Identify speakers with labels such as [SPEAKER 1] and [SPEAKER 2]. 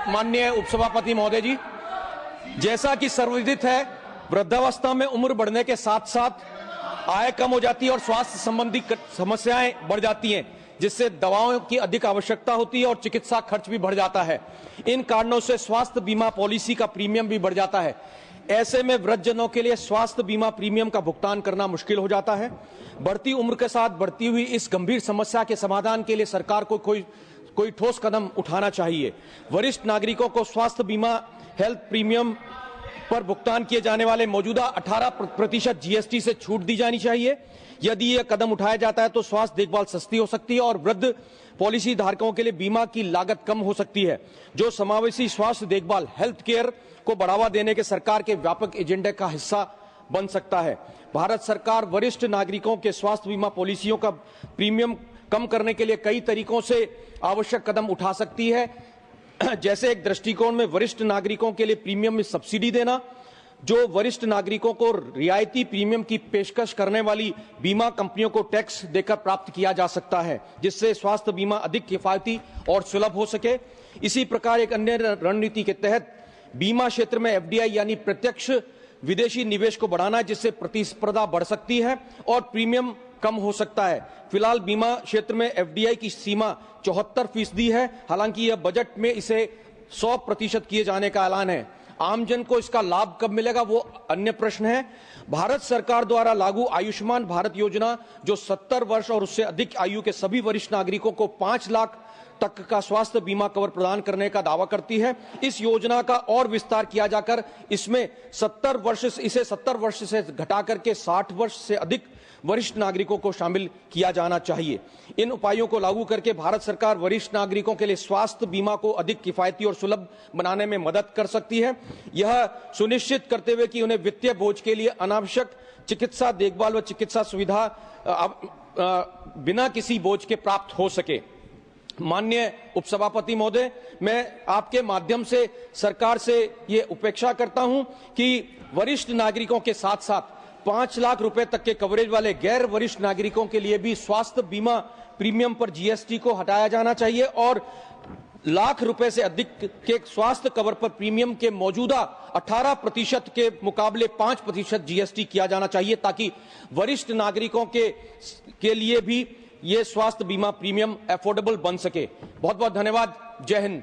[SPEAKER 1] माननीय उपसभापति महोदय जी, जैसा कि सर्वविदित है, वृद्धावस्था में उम्र बढ़ने के साथ साथ आय कम हो जाती है और स्वास्थ्य संबंधी समस्याएं बढ़ जाती हैं, जिससे दवाओं की अधिक आवश्यकता होती है और चिकित्सा खर्च भी बढ़ जाता है। इन कारणों से स्वास्थ्य बीमा पॉलिसी का प्रीमियम भी बढ़ जाता है। ऐसे में वृद्धजनों के लिए स्वास्थ्य बीमा प्रीमियम का भुगतान करना मुश्किल हो जाता है। बढ़ती उम्र के साथ बढ़ती हुई इस गंभीर समस्या के समाधान के लिए सरकार को कोई ठोस कदम उठाना चाहिए। वरिष्ठ नागरिकों को स्वास्थ्य बीमा हेल्थ प्रीमियम पर भुगतान किए जाने वाले मौजूदा 18% जीएसटी से छूट दी जानी चाहिए। यदि यह कदम उठाया जाता है तो स्वास्थ्य देखभाल सस्ती हो सकती है और वृद्ध पॉलिसी धारकों के लिए बीमा की लागत कम हो सकती है, जो समावेशी स्वास्थ्य देखभाल हेल्थ केयर को बढ़ावा देने के सरकार के व्यापक एजेंडे का हिस्सा बन सकता है। भारत सरकार वरिष्ठ नागरिकों के स्वास्थ्य बीमा पॉलिसियों का प्रीमियम कम करने के लिए कई तरीकों से आवश्यक कदम उठा सकती है, जैसे एक दृष्टिकोण में वरिष्ठ नागरिकों के लिए प्रीमियम में सब्सिडी देना, जो वरिष्ठ नागरिकों को रियायती प्रीमियम की पेशकश करने वाली बीमा कंपनियों को टैक्स देकर प्राप्त किया जा सकता है, जिससे स्वास्थ्य बीमा अधिक किफायती और सुलभ हो सके। इसी प्रकार एक अन्य रणनीति के तहत बीमा क्षेत्र में एफडीआई यानी प्रत्यक्ष विदेशी निवेश को बढ़ाना है, जिससे प्रतिस्पर्धा बढ़ सकती है और प्रीमियम कम हो सकता है। फिलहाल बीमा क्षेत्र में एफडीआई की सीमा 74% है, हालांकि यह बजट में इसे 100% किए जाने का ऐलान है। आमजन को इसका लाभ कब मिलेगा वो अन्य प्रश्न है। भारत सरकार द्वारा लागू आयुष्मान भारत योजना, जो 70 वर्ष और उससे अधिक आयु के सभी वरिष्ठ नागरिकों को 5 लाख तक का स्वास्थ्य बीमा कवर प्रदान करने का दावा करती है। इस योजना का और विस्तार किया जाकर इसे 70 वर्ष से घटाकर के 60 वर्ष से अधिक वरिष्ठ नागरिकों को शामिल किया जाना चाहिए। इन उपायों को लागू करके भारत सरकार वरिष्ठ नागरिकों के लिए स्वास्थ्य बीमा को अधिक किफायती और सुलभ बनाने में मदद कर सकती है, यह सुनिश्चित करते हुए कि उन्हें वित्तीय बोझ के लिए अनावश्यक चिकित्सा देखभाल व चिकित्सा सुविधा बिना किसी बोझ के प्राप्त हो सके। माननीय उपसभापति महोदय, मैं आपके माध्यम से सरकार से ये अपेक्षा करता हूं कि वरिष्ठ नागरिकों के साथ साथ 5 लाख रुपए तक के कवरेज वाले गैर वरिष्ठ नागरिकों के लिए भी स्वास्थ्य बीमा प्रीमियम पर जीएसटी को हटाया जाना चाहिए और लाख रुपए से अधिक के स्वास्थ्य कवर पर प्रीमियम के मौजूदा 18% के मुकाबले 5% जीएसटी किया जाना चाहिए, ताकि वरिष्ठ नागरिकों के लिए भी ये स्वास्थ्य बीमा प्रीमियम अफोर्डेबल बन सके। बहुत बहुत धन्यवाद। जय हिंद।